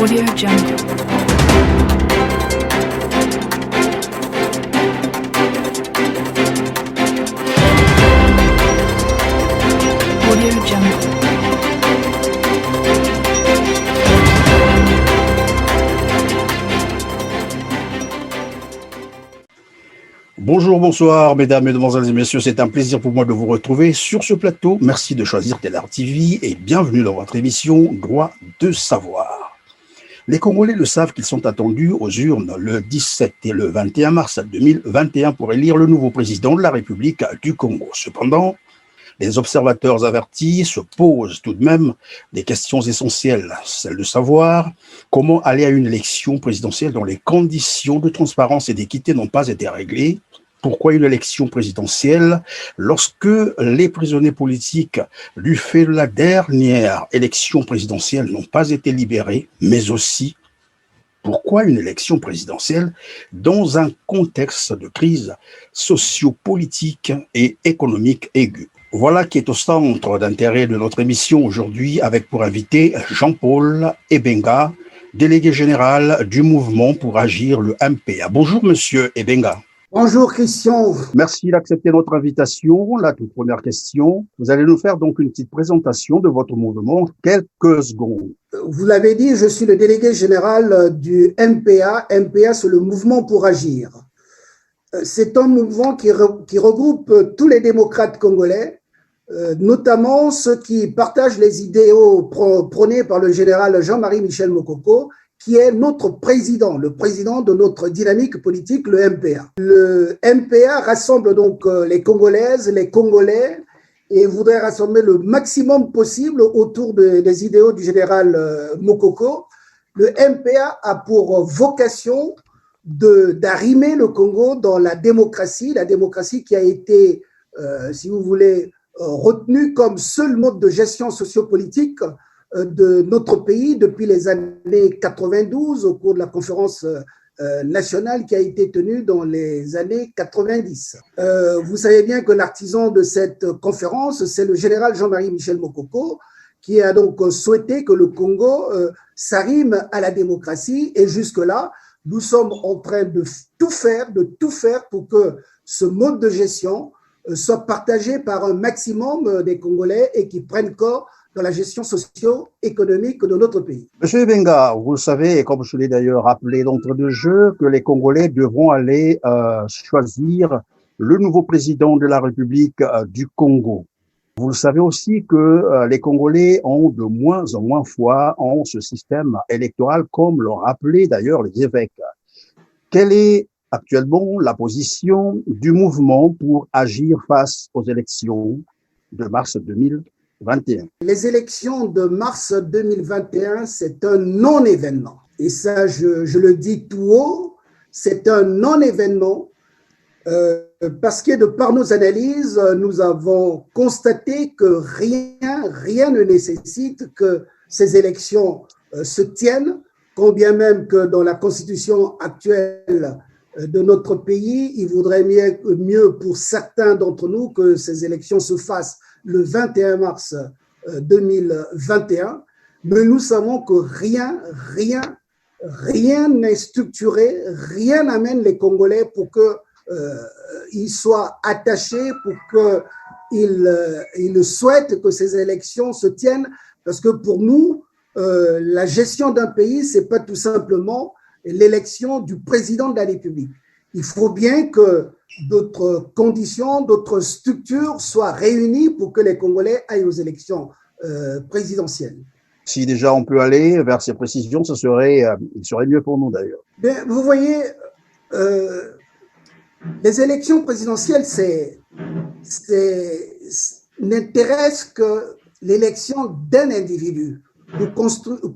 Audio Jungle. Audio Jungle. Bonjour, bonsoir, mesdames, mesdemoiselles et messieurs. C'est un plaisir pour moi de vous retrouver sur ce plateau. Merci de choisir Télar TV et bienvenue dans votre émission Droit de savoir. Les Congolais le savent qu'ils sont attendus aux urnes le 17 et le 21 mars 2021 pour élire le nouveau président de la République du Congo. Cependant, les observateurs avertis se posent tout de même des questions essentielles, celle de savoir comment aller à une élection présidentielle dont les conditions de transparence et d'équité n'ont pas été réglées. Pourquoi une élection présidentielle lorsque les prisonniers politiques du fait de la dernière élection présidentielle n'ont pas été libérés, mais aussi pourquoi une élection présidentielle dans un contexte de crise socio-politique et économique aiguë? Voilà qui est au centre d'intérêt de notre émission aujourd'hui avec pour invité Jean-Paul Ebenga, délégué général du mouvement pour agir, le MPA. Bonjour monsieur Ebenga. Bonjour Christian. Merci d'accepter notre invitation. La toute première question, vous allez nous faire donc une petite présentation de votre mouvement, quelques secondes. Vous l'avez dit, je suis le délégué général du MPA. MPA, c'est le mouvement pour agir. C'est un mouvement qui regroupe tous les démocrates congolais, notamment ceux qui partagent les idéaux prônés par le général Jean-Marie Michel Mokoko, qui est notre président, le président de notre dynamique politique, le MPA. Le MPA rassemble donc les Congolaises, les Congolais, et voudrait rassembler le maximum possible autour des idéaux du général Mokoko. Le MPA a pour vocation d'arrimer le Congo dans la démocratie qui a été, si vous voulez, retenue comme seul mode de gestion sociopolitique de notre pays depuis les années 92 au cours de la conférence nationale qui a été tenue dans les années 90. Vous savez bien que l'artisan de cette conférence, c'est le général Jean-Marie Michel Mokoko, qui a donc souhaité que le Congo s'arrime à la démocratie, et jusque-là, nous sommes en train de tout faire pour que ce mode de gestion soit partagé par un maximum des Congolais et qui prennent corps dans la gestion socio-économique de notre pays. Monsieur Benga, vous le savez, et comme je l'ai d'ailleurs rappelé d'entrée de jeu, que les Congolais devront aller choisir le nouveau président de la République du Congo. Vous le savez aussi que les Congolais ont de moins en moins foi en ce système électoral, comme l'ont rappelé d'ailleurs les évêques. Quelle est actuellement la position du mouvement pour agir face aux élections de mars 2021? Les élections de mars 2021, c'est un non-événement. Et ça, je le dis tout haut, c'est un non-événement parce que de par nos analyses, nous avons constaté que rien ne nécessite que ces élections se tiennent, quand bien même que dans la constitution actuelle de notre pays, il vaudrait mieux pour certains d'entre nous que ces élections se fassent le 21 mars 2021, mais nous savons que rien n'est structuré, rien n'amène les Congolais pour qu'ils soient attachés, pour qu'ils souhaitent que ces élections se tiennent, parce que pour nous, la gestion d'un pays, c'est pas tout simplement l'élection du président de la République. Il faut bien que d'autres conditions, d'autres structures soient réunies pour que les Congolais aillent aux élections présidentielles. Si déjà on peut aller vers ces précisions, il serait mieux pour nous d'ailleurs. Bien, vous voyez, les élections présidentielles, n'intéresse que l'élection d'un individu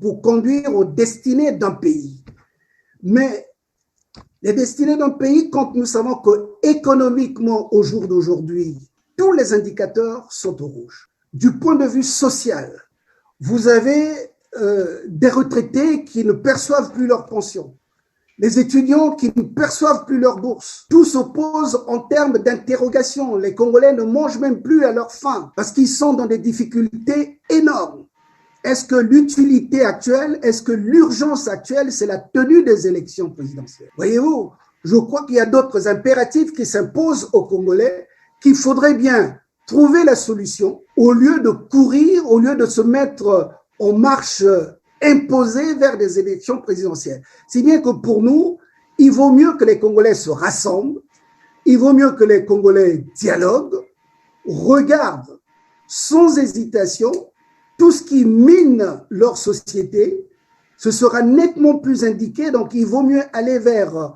pour conduire aux destinées d'un pays. Mais les destinées d'un pays, quand nous savons que économiquement, au jour d'aujourd'hui, tous les indicateurs sont au rouge. Du point de vue social, vous avez des retraités qui ne perçoivent plus leur pension, les étudiants qui ne perçoivent plus leur bourse. Tout s'oppose en termes d'interrogation. Les Congolais ne mangent même plus à leur faim parce qu'ils sont dans des difficultés énormes. est-ce que l'utilité actuelle, est-ce que l'urgence actuelle, c'est la tenue des élections présidentielles? Voyez-vous, je crois qu'il y a d'autres impératifs qui s'imposent aux Congolais, qu'il faudrait bien trouver la solution au lieu de courir, au lieu de se mettre en marche imposée vers des élections présidentielles. Si bien que pour nous, il vaut mieux que les Congolais se rassemblent, il vaut mieux que les Congolais dialoguent, regardent sans hésitation tout ce qui mine leur société. Ce sera nettement plus indiqué, donc il vaut mieux aller vers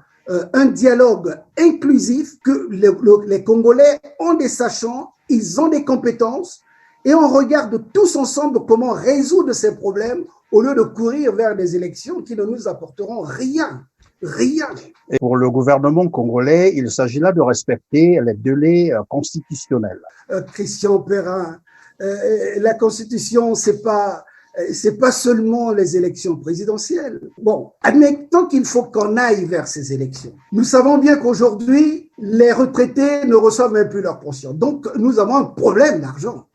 un dialogue inclusif, que les Congolais ont des sachants, ils ont des compétences, et on regarde tous ensemble comment résoudre ces problèmes au lieu de courir vers des élections qui ne nous apporteront rien. Rien. Et pour le gouvernement congolais, il s'agit là de respecter les délais constitutionnels. Christian Perrin, la Constitution, c'est pas seulement les élections présidentielles. Bon, admettons qu'il faut qu'on aille vers ces élections. Nous savons bien qu'aujourd'hui, les retraités ne reçoivent même plus leur pension. Donc, nous avons un problème d'argent,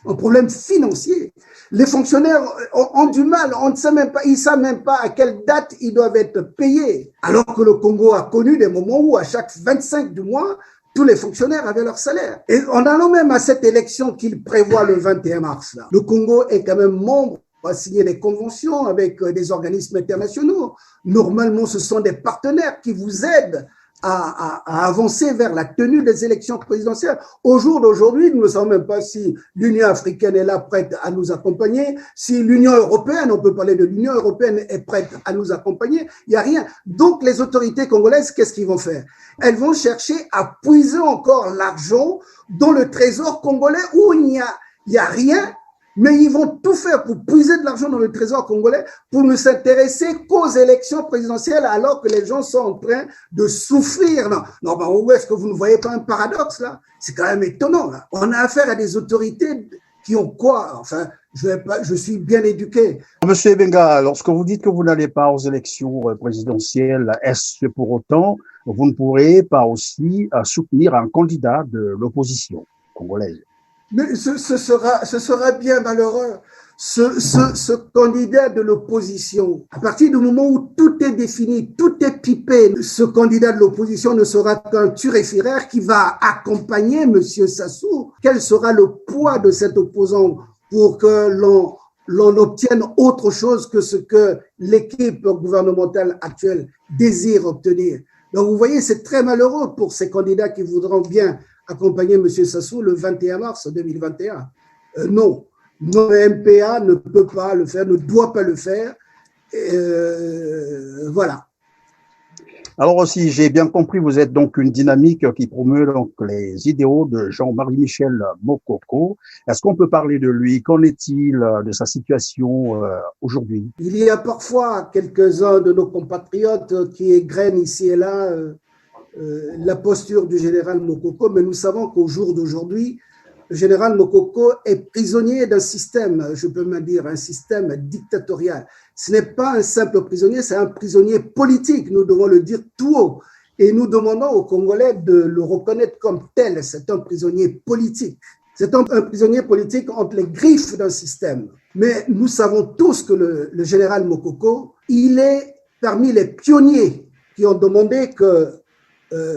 un problème financier. Les fonctionnaires ont du mal, on ne sait même pas, ils ne savent même pas à quelle date ils doivent être payés. Alors que le Congo a connu des moments où à chaque 25 du mois, tous les fonctionnaires avaient leur salaire. Et en allant même à cette élection qu'il prévoit le 21 mars, là, le Congo est quand même membre, a signé des conventions avec des organismes internationaux. Normalement, ce sont des partenaires qui vous aident à avancer vers la tenue des élections présidentielles. Au jour d'aujourd'hui, nous ne savons même pas si l'Union africaine est là prête à nous accompagner, si l'Union européenne, on peut parler de l'Union européenne, est prête à nous accompagner. Il n'y a rien. Donc, les autorités congolaises, qu'est-ce qu'ils vont faire? Elles vont chercher à puiser encore l'argent dans le trésor congolais où il n'y a rien. Mais ils vont tout faire pour puiser de l'argent dans le trésor congolais pour ne s'intéresser qu'aux élections présidentielles alors que les gens sont en train de souffrir. Non, ben, où est-ce que vous ne voyez pas un paradoxe là? C'est quand même étonnant. Là. On a affaire à des autorités qui ont quoi? Enfin, je suis bien éduqué. Monsieur Ebenga, lorsque vous dites que vous n'allez pas aux élections présidentielles, est-ce pour autant vous ne pourrez pas aussi soutenir un candidat de l'opposition congolaise? Mais ce sera bien malheureux. Ce candidat de l'opposition, à partir du moment où tout est défini, tout est pipé, ce candidat de l'opposition ne sera qu'un turéfiraire qui va accompagner M. Sassou. Quel sera le poids de cet opposant pour que l'on obtienne autre chose que ce que l'équipe gouvernementale actuelle désire obtenir? Donc vous voyez, c'est très malheureux pour ces candidats qui voudront bien accompagner M. Sassou le 21 mars 2021. Non, le MPA ne peut pas le faire, ne doit pas le faire. Voilà. Alors, si j'ai bien compris, vous êtes donc une dynamique qui promeut donc les idéaux de Jean-Marie Michel Mokoko. Est-ce qu'on peut parler de lui? Qu'en est-il de sa situation aujourd'hui? Il y a parfois quelques-uns de nos compatriotes qui égrènent ici et là la posture du général Mokoko, mais nous savons qu'au jour d'aujourd'hui, le général Mokoko est prisonnier d'un système, je peux même dire un système dictatorial. Ce n'est pas un simple prisonnier, c'est un prisonnier politique, nous devons le dire tout haut. Et nous demandons aux Congolais de le reconnaître comme tel, c'est un prisonnier politique. C'est un prisonnier politique entre les griffes d'un système. Mais nous savons tous que le général Mokoko, il est parmi les pionniers qui ont demandé que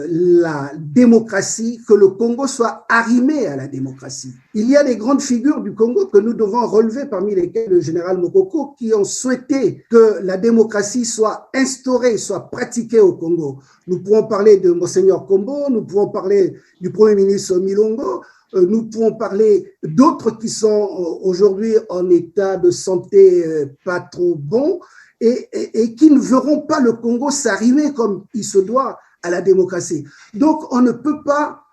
la démocratie, que le Congo soit arrimé à la démocratie. Il y a des grandes figures du Congo que nous devons relever, parmi lesquelles le général Mokoko, qui ont souhaité que la démocratie soit instaurée, soit pratiquée au Congo. Nous pouvons parler de Monseigneur Kombo, nous pouvons parler du Premier ministre Milongo, nous pouvons parler d'autres qui sont aujourd'hui en état de santé pas trop bon et qui ne verront pas le Congo s'arrimer comme il se doit à la démocratie. Donc, on ne peut pas...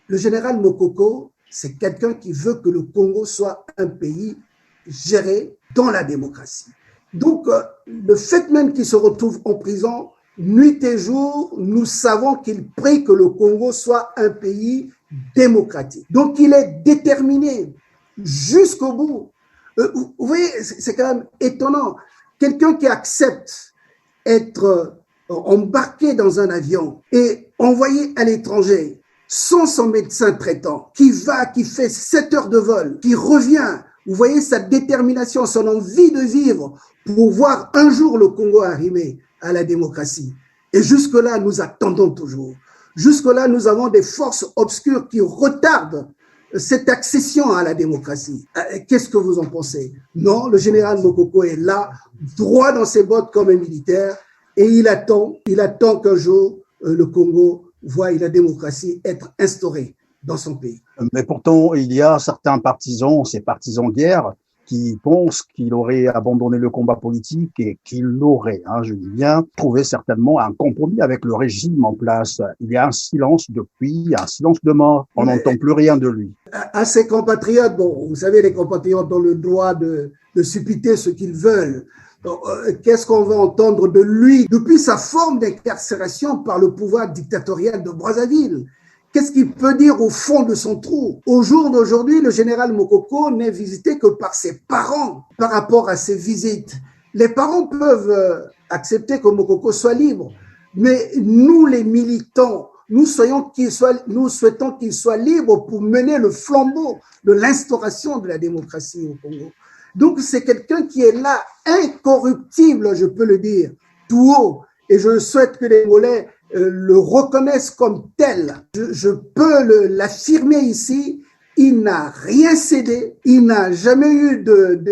le général Mokoko, c'est quelqu'un qui veut que le Congo soit un pays géré dans la démocratie. Donc, le fait même qu'il se retrouve en prison, nuit et jour, nous savons qu'il prie que le Congo soit un pays démocratique. Donc, il est déterminé jusqu'au bout. Vous voyez, c'est quand même étonnant. Quelqu'un qui accepte être embarqué dans un avion et envoyé à l'étranger sans son médecin traitant, qui fait 7 heures de vol, qui revient Vous voyez sa détermination, son envie de vivre pour voir un jour le Congo arriver à la démocratie. Et jusque-là, nous attendons toujours. Jusque-là, nous avons des forces obscures qui retardent cette accession à la démocratie. Qu'est-ce que vous en pensez? Non, le général Mokoko est là, droit dans ses bottes comme un militaire, et il attend qu'un jour le Congo voie la démocratie être instaurée dans son pays. Mais pourtant, il y a certains partisans, ces partisans de guerre, qui pensent qu'il aurait abandonné le combat politique et qu'il aurait, je dis bien, trouvé certainement un compromis avec le régime en place. Il y a un silence depuis, un silence de mort. On n'entend plus rien de lui. À ses compatriotes, bon, vous savez, les compatriotes ont le droit de suppiter ce qu'ils veulent. Qu'est-ce qu'on veut entendre de lui depuis sa forme d'incarcération par le pouvoir dictatorial de Brazzaville? Qu'est-ce qu'il peut dire au fond de son trou? Au jour d'aujourd'hui, le général Mokoko n'est visité que par ses parents par rapport à ses visites. Les parents peuvent accepter que Mokoko soit libre, mais nous, les militants, nous souhaitons qu'il soit libre pour mener le flambeau de l'instauration de la démocratie au Congo. Donc, c'est quelqu'un qui est là, incorruptible, je peux le dire, tout haut. Et je souhaite que les Congolais le reconnaissent comme tel. Je peux l'affirmer ici, il n'a rien cédé, il n'a jamais eu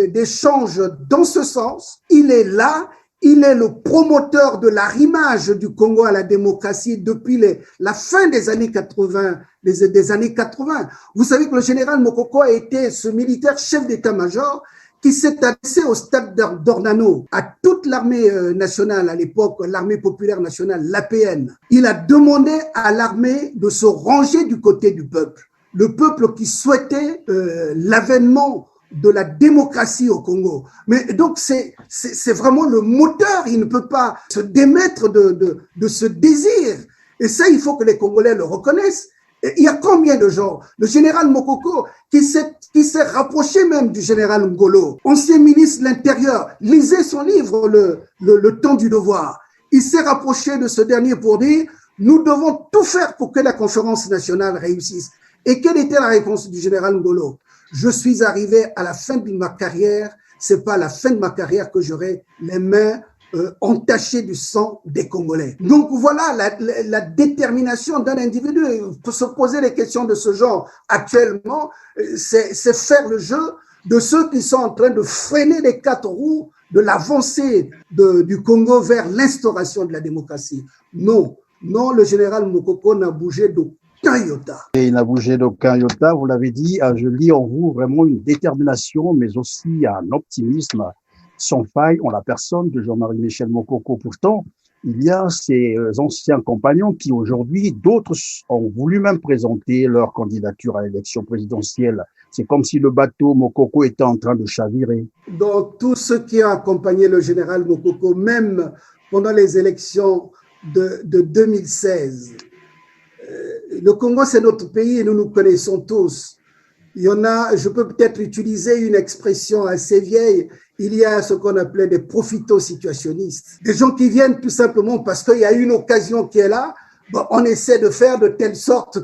d'échange dans ce sens. Il est là, il est le promoteur de l'arrimage du Congo à la démocratie depuis la fin des années 80, des années 80. Vous savez que le général Mokoko a été ce militaire chef d'état-major qui s'est adressé au stade d'Ornano, à toute l'armée nationale à l'époque, l'armée populaire nationale, l'APN. Il a demandé à l'armée de se ranger du côté du peuple. Le peuple qui souhaitait l'avènement de la démocratie au Congo. Mais donc, c'est vraiment le moteur. Il ne peut pas se démettre de ce désir. Et ça, il faut que les Congolais le reconnaissent. Et il y a combien de gens? Le général Mokoko, qui s'est rapproché même du général Ngolo, ancien ministre de l'Intérieur, lisez son livre, le temps du devoir. Il s'est rapproché de ce dernier pour dire, nous devons tout faire pour que la conférence nationale réussisse. Et quelle était la réponse du général Ngolo? Je suis arrivé à la fin de ma carrière, c'est pas à la fin de ma carrière que j'aurai les mains entachées du sang des Congolais. Donc voilà la détermination d'un individu. Pour se poser des questions de ce genre actuellement, c'est faire le jeu de ceux qui sont en train de freiner les quatre roues de l'avancée du Congo vers l'instauration de la démocratie. Non, le général Mokoko n'a bougé d'aucun iota. Et il n'a bougé d'aucun iota, vous l'avez dit, je lis en vous vraiment une détermination, mais aussi un optimisme sans faille en la personne de Jean-Marie Michel Mokoko. Pourtant, il y a ces anciens compagnons qui aujourd'hui, d'autres ont voulu même présenter leur candidature à l'élection présidentielle. C'est comme si le bateau Mokoko était en train de chavirer. Donc, tous ceux qui ont accompagné le général Mokoko, même pendant les élections de 2016, le Congo, c'est notre pays et nous nous connaissons tous. Il y en a, je peux peut-être utiliser une expression assez vieille, il y a ce qu'on appelait des profito-situationnistes. Des gens qui viennent tout simplement parce qu'il y a une occasion qui est là, bon, on essaie de faire de telle sorte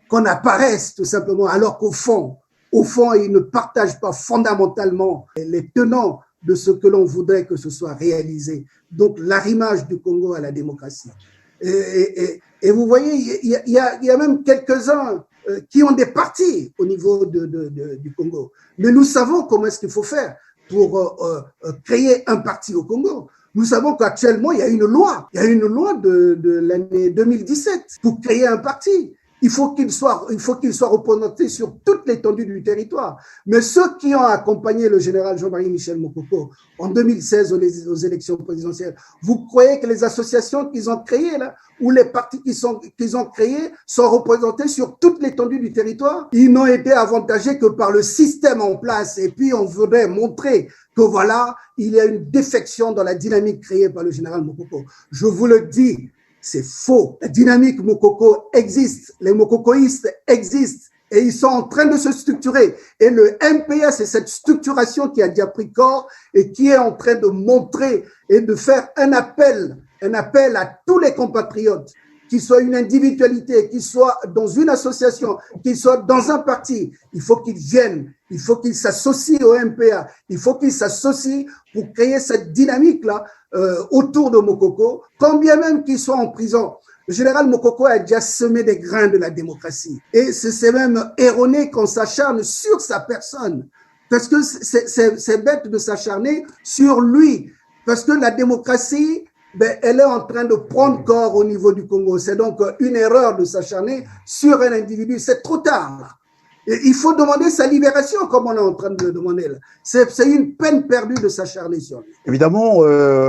qu'on apparaisse tout simplement, alors qu'au fond, ils ne partagent pas fondamentalement les tenants de ce que l'on voudrait que ce soit réalisé. Donc, l'arrimage du Congo à la démocratie. Et vous voyez, il y a même quelques-uns qui ont des partis au niveau du Congo. Mais nous savons comment est-ce qu'il faut faire pour créer un parti au Congo. Nous savons qu'actuellement, il y a une loi de l'année 2017 pour créer un parti. Il faut qu'il soit représenté sur toute l'étendue du territoire. Mais ceux qui ont accompagné le général Jean-Marie Michel Mokoko en 2016 aux élections présidentielles, vous croyez que les associations qu'ils ont créées là, ou les partis qu'ils ont créés sont représentés sur toute l'étendue du territoire? Ils n'ont été avantagés que par le système en place. Et puis on voudrait montrer que voilà, il y a une défection dans la dynamique créée par le général Mokoko. Je vous le dis, c'est faux. La dynamique Mokoko existe. Les Mokokoïstes existent et ils sont en train de se structurer. Et le MPA, c'est cette structuration qui a déjà pris corps et qui est en train de montrer et de faire un appel à tous les compatriotes qu'il soit une individualité, qu'il soit dans une association, qu'il soit dans un parti, il faut qu'il vienne, il faut qu'il s'associe au MPA, il faut qu'il s'associe pour créer cette dynamique-là autour de Mokoko, quand bien même qu'il soit en prison. Le général Mokoko a déjà semé des grains de la démocratie. Et c'est même erroné qu'on s'acharne sur sa personne. Parce que c'est bête de s'acharner sur lui. Parce que la démocratie, elle est en train de prendre corps au niveau du Congo. C'est donc une erreur de s'acharner sur un individu. C'est trop tard. Et il faut demander sa libération, comme on est en train de le demander là. C'est une peine perdue de s'acharner sur lui. Évidemment,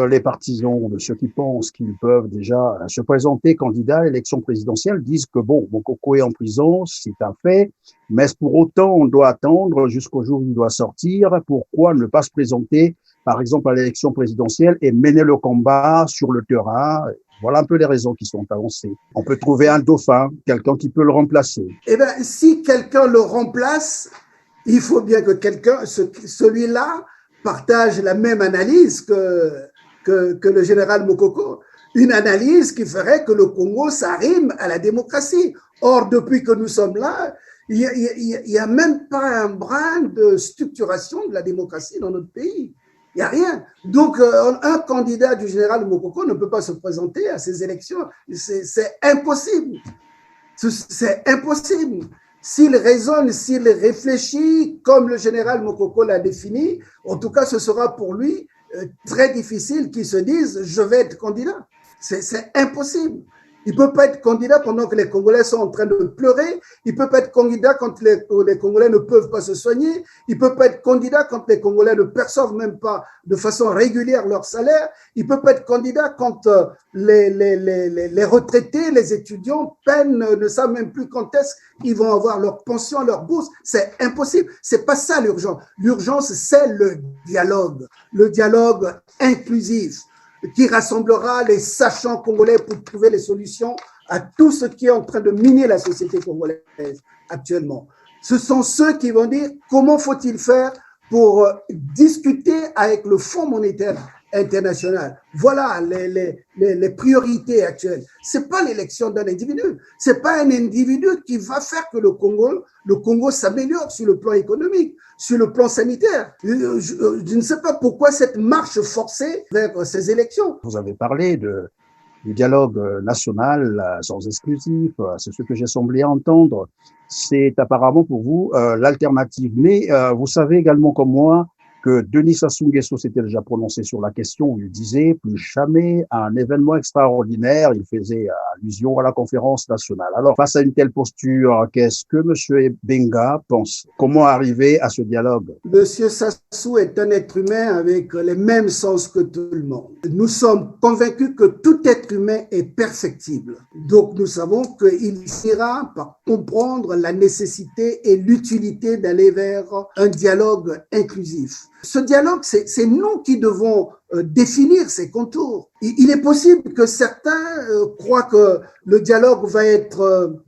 les partisans de ceux qui pensent qu'ils peuvent déjà se présenter candidats à l'élection présidentielle disent que bon, Mokoko est en prison, c'est un fait, mais pour autant, on doit attendre jusqu'au jour où il doit sortir. Pourquoi ne pas se présenter, par exemple, à l'élection présidentielle et mener le combat sur le terrain? Voilà un peu les raisons qui sont avancées. On peut trouver un dauphin, quelqu'un qui peut le remplacer. Eh bien, si quelqu'un le remplace, il faut bien que celui-là partage la même analyse que le général Mokoko. Une analyse qui ferait que le Congo s'arrime à la démocratie. Or, depuis que nous sommes là, il y a même pas un brin de structuration de la démocratie dans notre pays. Il n'y a rien. Donc, un candidat du général Mokoko ne peut pas se présenter à ces élections. C'est impossible. C'est impossible. S'il raisonne, s'il réfléchit comme le général Mokoko l'a défini, en tout cas, ce sera pour lui très difficile qu'il se dise « je vais être candidat ». C'est impossible. Il ne peut pas être candidat pendant que les Congolais sont en train de pleurer. Il ne peut pas être candidat quand les Congolais ne peuvent pas se soigner. Il ne peut pas être candidat quand les Congolais ne perçoivent même pas de façon régulière leur salaire. Il ne peut pas être candidat quand les retraités, les étudiants peinent, ne savent même plus quand est-ce qu'ils vont avoir leur pension, leur bourse. C'est impossible. C'est pas ça l'urgence. L'urgence, c'est le dialogue inclusif, qui rassemblera les sachants congolais pour trouver les solutions à tout ce qui est en train de miner la société congolaise actuellement. Ce sont ceux qui vont dire comment faut-il faire pour discuter avec le Fonds monétaire international. Voilà les priorités actuelles. C'est pas l'élection d'un individu. C'est pas un individu qui va faire que le Congo s'améliore sur le plan économique, sur le plan sanitaire. Je ne sais pas pourquoi cette marche forcée vers ces élections. Vous avez parlé du dialogue national sans exclusif, c'est ce que j'ai semblé entendre. C'est apparemment pour vous l'alternative. Mais vous savez également comme moi que Denis Sassou Nguesso s'était déjà prononcé sur la question. Il disait plus jamais un événement extraordinaire. Il faisait allusion à la conférence nationale. Alors, face à une telle posture, qu'est-ce que M. Benga pense? Comment arriver à ce dialogue? M. Sassou est un être humain avec les mêmes sens que tout le monde. Nous sommes convaincus que tout être humain est perfectible. Donc, nous savons qu'il finira par comprendre la nécessité et l'utilité d'aller vers un dialogue inclusif. Ce dialogue, c'est nous qui devons définir ses contours. Il est possible que certains croient que le dialogue va être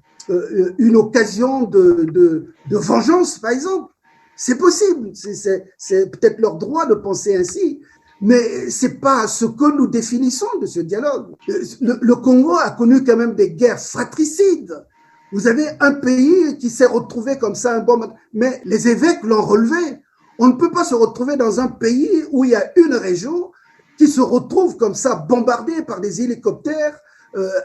une occasion de vengeance, par exemple. C'est possible, c'est peut-être leur droit de penser ainsi, mais c'est pas ce que nous définissons de ce dialogue. Le Congo a connu quand même des guerres fratricides. Vous avez un pays qui s'est retrouvé comme ça, un bon moment, mais les évêques l'ont relevé. On ne peut pas se retrouver dans un pays où il y a une région qui se retrouve comme ça, bombardée par des hélicoptères,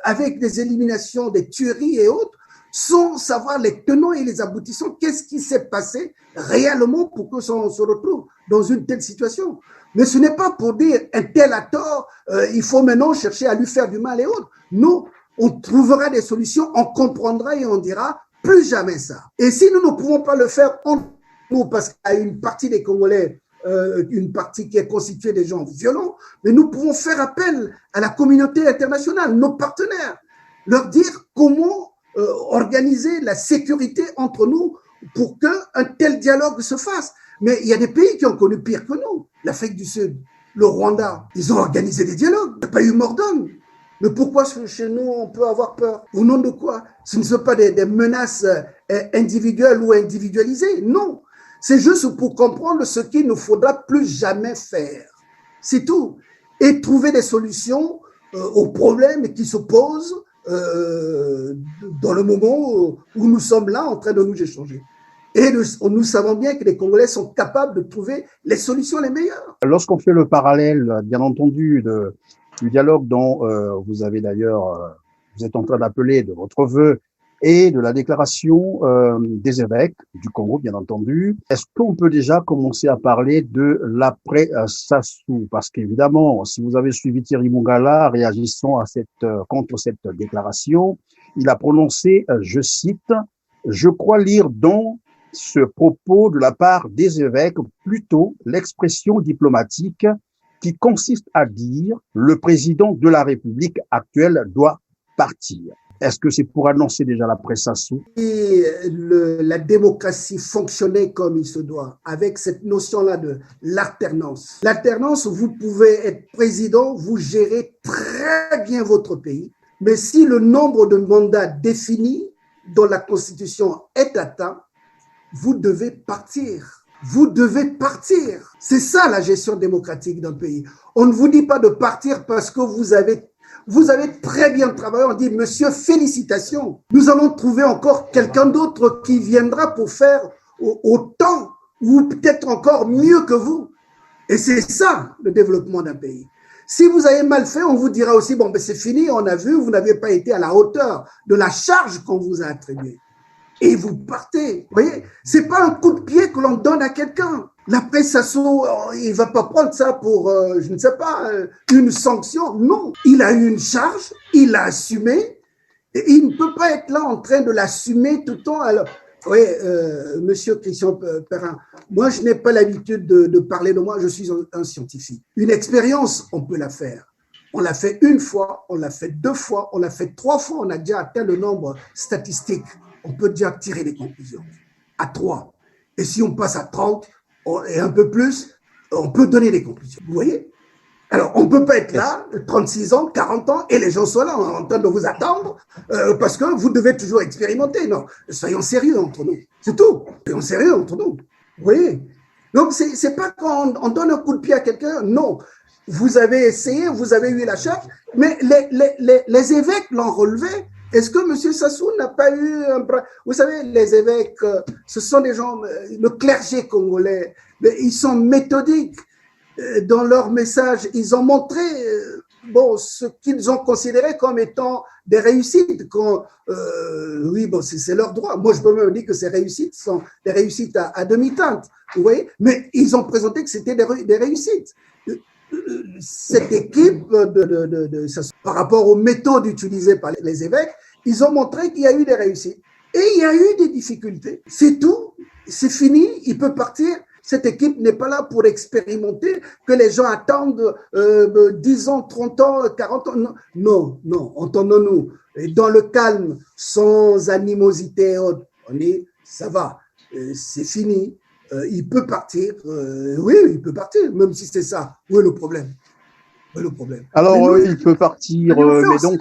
avec des éliminations, des tueries et autres, sans savoir les tenants et les aboutissants. Qu'est-ce qui s'est passé réellement pour que on se retrouve dans une telle situation? Mais ce n'est pas pour dire un tel a tort, il faut maintenant chercher à lui faire du mal et autres. Non, on trouvera des solutions, on comprendra et on dira plus jamais ça. Et si nous ne pouvons pas le faire, parce qu'il y a une partie des Congolais, une partie qui est constituée des gens violents, mais nous pouvons faire appel à la communauté internationale, nos partenaires, leur dire comment organiser la sécurité entre nous pour qu'un tel dialogue se fasse. Mais il y a des pays qui ont connu pire que nous, l'Afrique du Sud, le Rwanda, ils ont organisé des dialogues, il n'y a pas eu mort d'homme. Mais pourquoi chez nous on peut avoir peur? Au nom de quoi? Ce ne sont pas des menaces individuelles ou individualisées, non. C'est juste pour comprendre ce qu'il ne faudra plus jamais faire. C'est tout. Et trouver des solutions aux problèmes qui se posent dans le moment où nous sommes là en train de nous échanger. Et nous savons bien que les Congolais sont capables de trouver les solutions les meilleures. Lorsqu'on fait le parallèle, bien entendu, du dialogue dont vous avez d'ailleurs, vous êtes en train d'appeler de votre vœu, et de la déclaration des évêques du Congo, bien entendu, est-ce qu'on peut déjà commencer à parler de l'après-Sassou? Parce qu'évidemment, si vous avez suivi Thierry Mongala réagissant à contre cette déclaration, il a prononcé, je cite, « Je crois lire dans ce propos de la part des évêques plutôt l'expression diplomatique qui consiste à dire le président de la République actuelle doit partir ». Est-ce que c'est pour annoncer déjà l'après-Sassou? Si la démocratie fonctionnait comme il se doit, avec cette notion-là de l'alternance. L'alternance, vous pouvez être président, vous gérez très bien votre pays, mais si le nombre de mandats définis dans la Constitution est atteint, vous devez partir. Vous devez partir. C'est ça la gestion démocratique d'un pays. On ne vous dit pas de partir parce que vous avez très bien travaillé. On dit, monsieur, félicitations. Nous allons trouver encore quelqu'un d'autre qui viendra pour faire autant ou peut-être encore mieux que vous. Et c'est ça, le développement d'un pays. Si vous avez mal fait, on vous dira aussi, bon, ben c'est fini, on a vu, vous n'avez pas été à la hauteur de la charge qu'on vous a attribuée. Et vous partez. Vous voyez, c'est pas un coup de pied que l'on donne à quelqu'un. L'après-Sassou, il va pas prendre ça pour, je ne sais pas, une sanction. Non, il a eu une charge, il l'a assumé, et il ne peut pas être là en train de l'assumer tout le temps. Alors, oui, monsieur Christian Perrin, moi, je n'ai pas l'habitude de parler de moi, je suis un scientifique. Une expérience, on peut la faire. On l'a fait une fois, on l'a fait deux fois, on l'a fait trois fois, on a déjà atteint le nombre statistique. On peut déjà tirer des conclusions à 3. Et si on passe à 30 et un peu plus, on peut donner des conclusions. Vous voyez? Alors, on ne peut pas être là, 36 ans, 40 ans, et les gens sont là en train de vous attendre parce que vous devez toujours expérimenter. Non, soyons sérieux entre nous. C'est tout. Soyons sérieux entre nous. Vous voyez? Donc, c'est pas qu'on donne un coup de pied à quelqu'un. Non. Vous avez essayé, vous avez eu la charge, mais les évêques l'ont relevé. Est-ce que M. Sassou n'a pas eu un bras? Vous savez, les évêques, ce sont des gens, le clergé congolais, ils sont méthodiques dans leur message. Ils ont montré ce qu'ils ont considéré comme étant des réussites. Oui, bon, c'est leur droit. Moi, je peux même dire que ces réussites sont des réussites à demi-teinte. Vous voyez? Mais ils ont présenté que c'était des réussites. Cette équipe par rapport aux méthodes utilisées par les évêques, ils ont montré qu'il y a eu des réussites. Et il y a eu des difficultés. C'est tout. C'est fini. Il peut partir. Cette équipe n'est pas là pour expérimenter, que les gens attendent 10 ans, 30 ans, 40 ans. Non, entendons-nous. Et dans le calme, sans animosité, on dit, ça va, c'est fini. Il peut partir. Oui, il peut partir, même si c'est ça. Où est le problème? Alors, il peut partir, mais donc...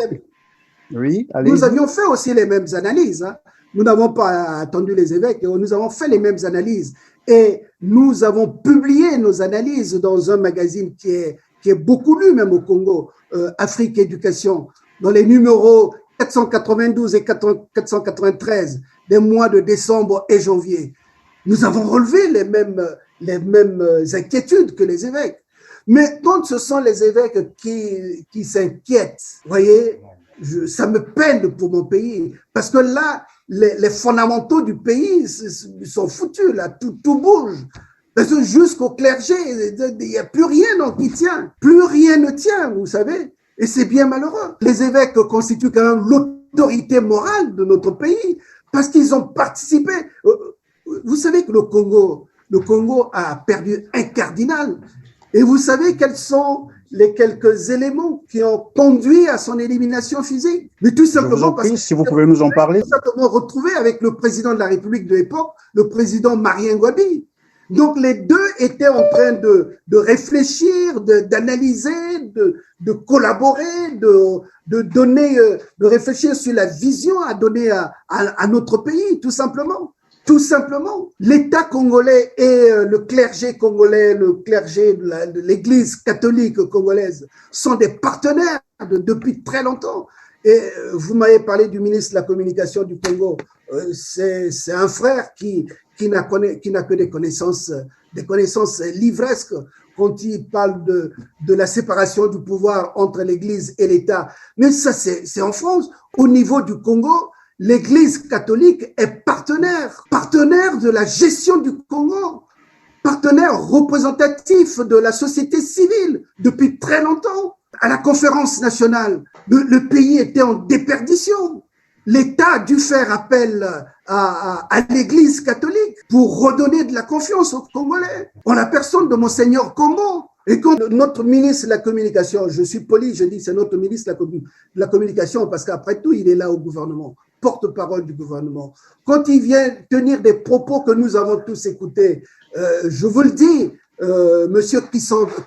Oui, allez. Nous avions fait aussi les mêmes analyses. Hein. Nous n'avons pas attendu les évêques, nous avons fait les mêmes analyses. Et nous avons publié nos analyses dans un magazine qui est beaucoup lu, même au Congo, Afrique Éducation, dans les numéros 492 et 493 des mois de décembre et janvier. Nous avons relevé les mêmes inquiétudes que les évêques. Mais quand ce sont les évêques qui s'inquiètent, vous voyez, ça me peine pour mon pays, parce que là, les fondamentaux du pays sont foutus, là, tout bouge. Parce que jusqu'au clergé, il n'y a plus rien qui tient. Plus rien ne tient, vous savez. Et c'est bien malheureux. Les évêques constituent quand même l'autorité morale de notre pays, parce qu'ils ont participé. Vous savez que le Congo a perdu un cardinal. Et vous savez quels sont les quelques éléments qui ont conduit à son élimination physique? Mais tout simplement parce que si vous pouvez nous en parler. Tout simplement retrouvé avec le président de la République de l'époque, le président Marien Ngouabi. Donc les deux étaient en train de réfléchir, d'analyser, de collaborer, de donner, de réfléchir sur la vision à donner à notre pays, tout simplement. Tout simplement, l'État congolais et le clergé congolais, le clergé de l'Église catholique congolaise sont des partenaires depuis très longtemps. Et vous m'avez parlé du ministre de la Communication du Congo. C'est un frère qui n'a que des connaissances livresques quand il parle de la séparation du pouvoir entre l'Église et l'État. Mais ça, c'est en France. Au niveau du Congo, l'Église catholique est partenaire de la gestion du Congo, partenaire représentatif de la société civile depuis très longtemps. À la conférence nationale, le pays était en déperdition. L'État a dû faire appel à l'Église catholique pour redonner de la confiance aux Congolais, en la personne de Monseigneur Kombo. Et quand notre ministre de la Communication, je suis poli, je dis c'est notre ministre de la Communication parce qu'après tout, il est là au gouvernement, porte-parole du gouvernement. Quand il vient tenir des propos que nous avons tous écoutés, je vous le dis, Monsieur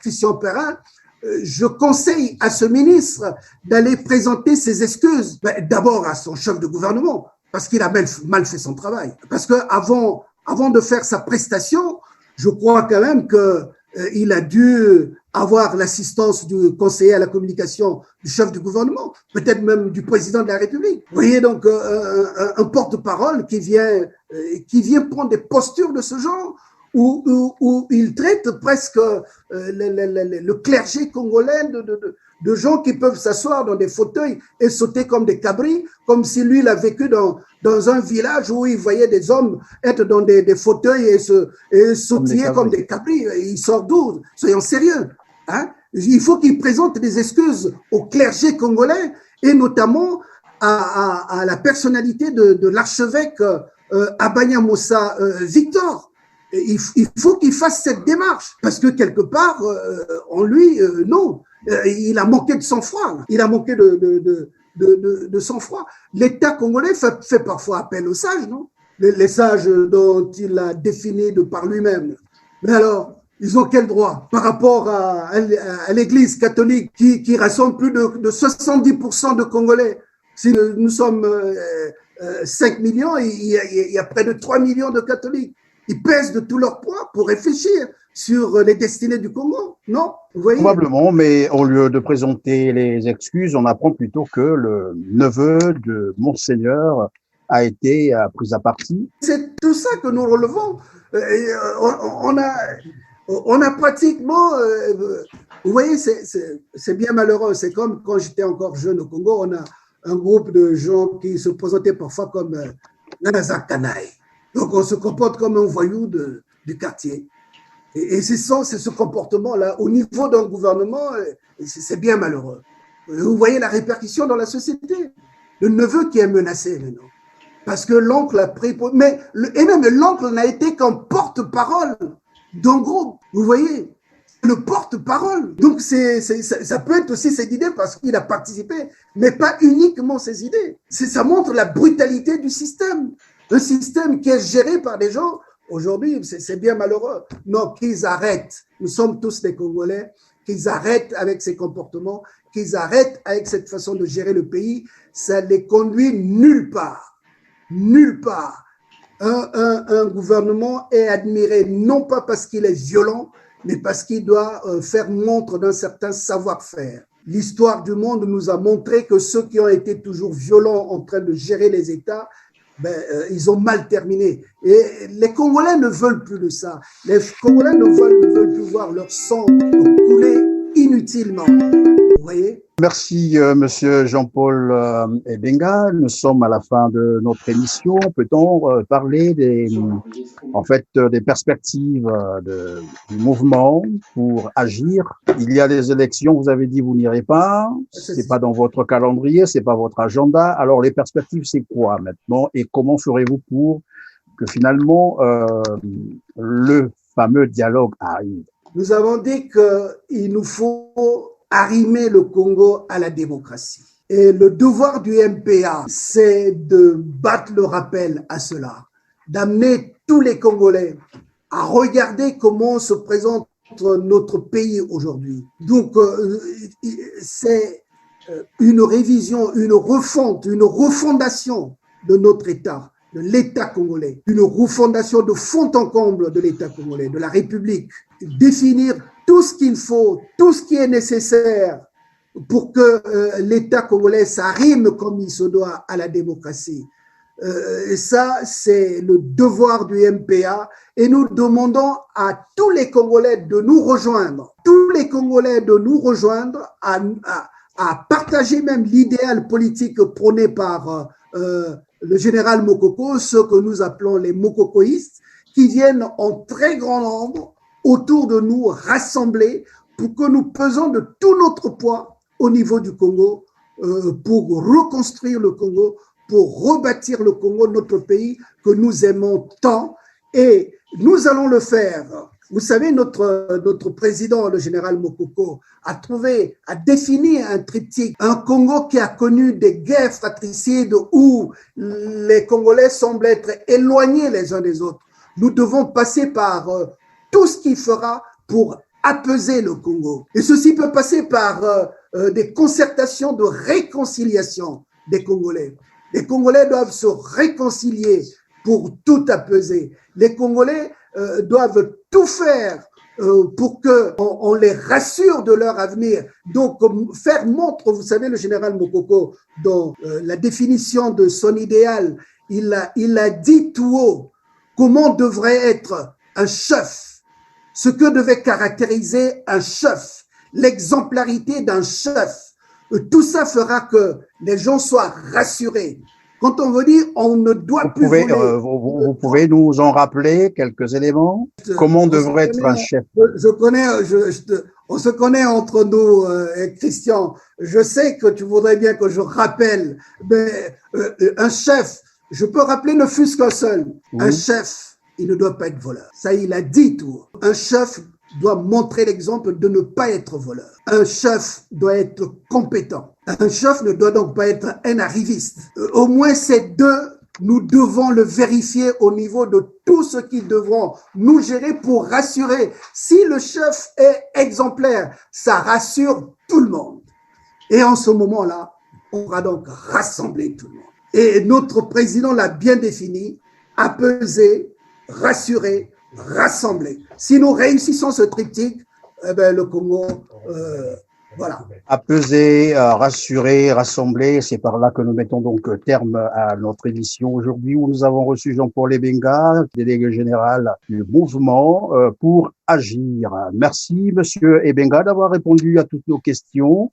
Christian Perrin, je conseille à ce ministre d'aller présenter ses excuses, d'abord à son chef de gouvernement, parce qu'il a mal fait son travail. Parce que avant de faire sa prestation, je crois quand même qu'il a dû avoir l'assistance du conseiller à la communication, du chef du gouvernement, peut-être même du président de la République. Vous voyez donc un porte-parole qui vient prendre des postures de ce genre, où il traite presque le clergé congolais de gens qui peuvent s'asseoir dans des fauteuils et sauter comme des cabris, comme si lui, il a vécu dans un village où il voyait des hommes être dans des fauteuils et sautiller comme des cabris. Il sort d'où? Soyons sérieux. Hein? Il faut qu'il présente des excuses au clergé congolais et notamment à la personnalité de l'archevêque Abaya Moussa Victor. Il faut qu'il fasse cette démarche parce que quelque part, en lui, non, il a manqué de sang-froid. Il a manqué de sang-froid. L'État congolais fait parfois appel aux sages, non? Les sages dont il a défini de par lui-même. Mais alors, ils ont quel droit par rapport à l'Église catholique qui rassemble plus de 70% de Congolais? Si nous sommes 5 millions, il y a près de 3 millions de catholiques. Ils pèsent de tout leur poids pour réfléchir sur les destinées du Congo, non? Vous voyez? Probablement, mais au lieu de présenter les excuses, on apprend plutôt que le neveu de Monseigneur a été pris à partie. C'est tout ça que nous relevons. On a pratiquement... vous voyez, c'est bien malheureux. C'est comme quand j'étais encore jeune au Congo, on a un groupe de gens qui se présentaient parfois comme Nazar Kanaï. Donc, on se comporte comme un voyou du quartier. Et c'est ce comportement-là, au niveau d'un gouvernement, c'est bien malheureux. Vous voyez la répercussion dans la société. Le neveu qui est menacé maintenant. Parce que l'oncle a pris... et même l'oncle n'a été qu'un porte-parole d'un groupe. Vous voyez, le porte-parole. Donc, ça peut être aussi ses idées parce qu'il a participé, mais pas uniquement ses idées. Ça montre la brutalité du système. Un système qui est géré par des gens, aujourd'hui, c'est bien malheureux. Non, qu'ils arrêtent. Nous sommes tous des Congolais. Qu'ils arrêtent avec ces comportements, qu'ils arrêtent avec cette façon de gérer le pays. Ça les conduit nulle part. Nulle part. Un gouvernement est admiré non pas parce qu'il est violent, mais parce qu'il doit faire montre d'un certain savoir-faire. L'histoire du monde nous a montré que ceux qui ont été toujours violents en train de gérer les États, ils ont mal terminé. Et les Congolais ne veulent plus de ça. Les Congolais ne veulent plus voir leur sang couler inutilement. Vous voyez? Merci, Monsieur Jean-Paul Ebenga. Nous sommes à la fin de notre émission. Peut-on parler des perspectives du mouvement pour agir? Il y a des élections, vous avez dit vous n'irez pas. C'est pas dans votre calendrier, c'est pas votre agenda. Alors les perspectives, c'est quoi maintenant et comment ferez-vous pour que finalement le fameux dialogue arrive? Nous avons dit qu'il nous faut arrimer le Congo à la démocratie. Et le devoir du MPA, c'est de battre le rappel à cela, d'amener tous les Congolais à regarder comment se présente notre pays aujourd'hui. Donc, c'est une révision, une refonte, une refondation de notre État, de l'État congolais, une refondation de fond en comble de l'État congolais, de la République, définir tout ce qu'il faut, tout ce qui est nécessaire pour que l'État congolais, ça rime comme il se doit à la démocratie. Et ça, c'est le devoir du MPA. Et nous demandons à tous les Congolais de nous rejoindre, tous les Congolais de nous rejoindre à partager même l'idéal politique prôné par le général Mokoko, ceux que nous appelons les Mokokoïstes, qui viennent en très grand nombre autour de nous, rassemblés, pour que nous pesons de tout notre poids au niveau du Congo, pour reconstruire le Congo, pour rebâtir le Congo, notre pays que nous aimons tant. Et nous allons le faire. Vous savez, notre président, le général Mokoko, a défini un triptyque, un Congo qui a connu des guerres fratricides où les Congolais semblent être éloignés les uns des autres. Nous devons passer par tout ce qu'il fera pour apaiser le Congo. Et ceci peut passer par des concertations de réconciliation des Congolais. Les Congolais doivent se réconcilier pour tout apaiser. Les Congolais doivent tout faire pour qu'on les rassure de leur avenir. Donc, faire montre, vous savez, le général Mokoko, dans la définition de son idéal, il a dit tout haut comment devrait être un chef, ce que devait caractériser un chef, l'exemplarité d'un chef. Tout ça fera que les gens soient rassurés. Quand on veut dire, on ne doit plus voler. Vous pouvez nous en rappeler quelques éléments? Comment devrait être un chef? On se connaît entre nous, Christian. Je sais que tu voudrais bien que je rappelle, mais un chef, je peux rappeler ne fût-ce qu'un seul. Oui. Un chef, il ne doit pas être voleur. Ça, il a dit tout. Un chef doit montrer l'exemple de ne pas être voleur. Un chef doit être compétent. Un chef ne doit donc pas être un arriviste. Au moins ces deux, nous devons le vérifier au niveau de tout ce qu'ils devront nous gérer pour rassurer. Si le chef est exemplaire, ça rassure tout le monde. Et en ce moment-là, on va donc rassembler tout le monde. Et notre président l'a bien défini, apaiser, rassurer, rassembler. Si nous réussissons ce triptyque, eh ben, le Congo, voilà. Apaiser, rassurer, rassembler, c'est par là que nous mettons donc terme à notre émission aujourd'hui où nous avons reçu Jean-Paul Ebenga, délégué général du mouvement pour agir. Merci Monsieur Ebenga d'avoir répondu à toutes nos questions.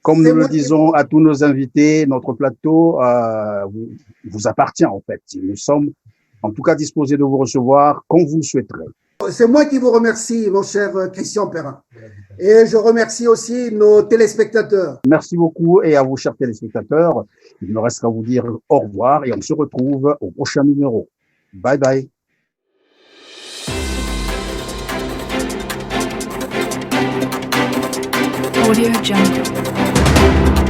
Comme nous le disons à tous nos invités, notre plateau vous appartient en fait. Nous sommes en tout cas disposés de vous recevoir quand vous le souhaiterez. C'est moi qui vous remercie, mon cher Christian Perrin. Et je remercie aussi nos téléspectateurs. Merci beaucoup et à vous, chers téléspectateurs. Il me reste qu'à vous dire au revoir et on se retrouve au prochain numéro. Bye bye. Audio Jungle.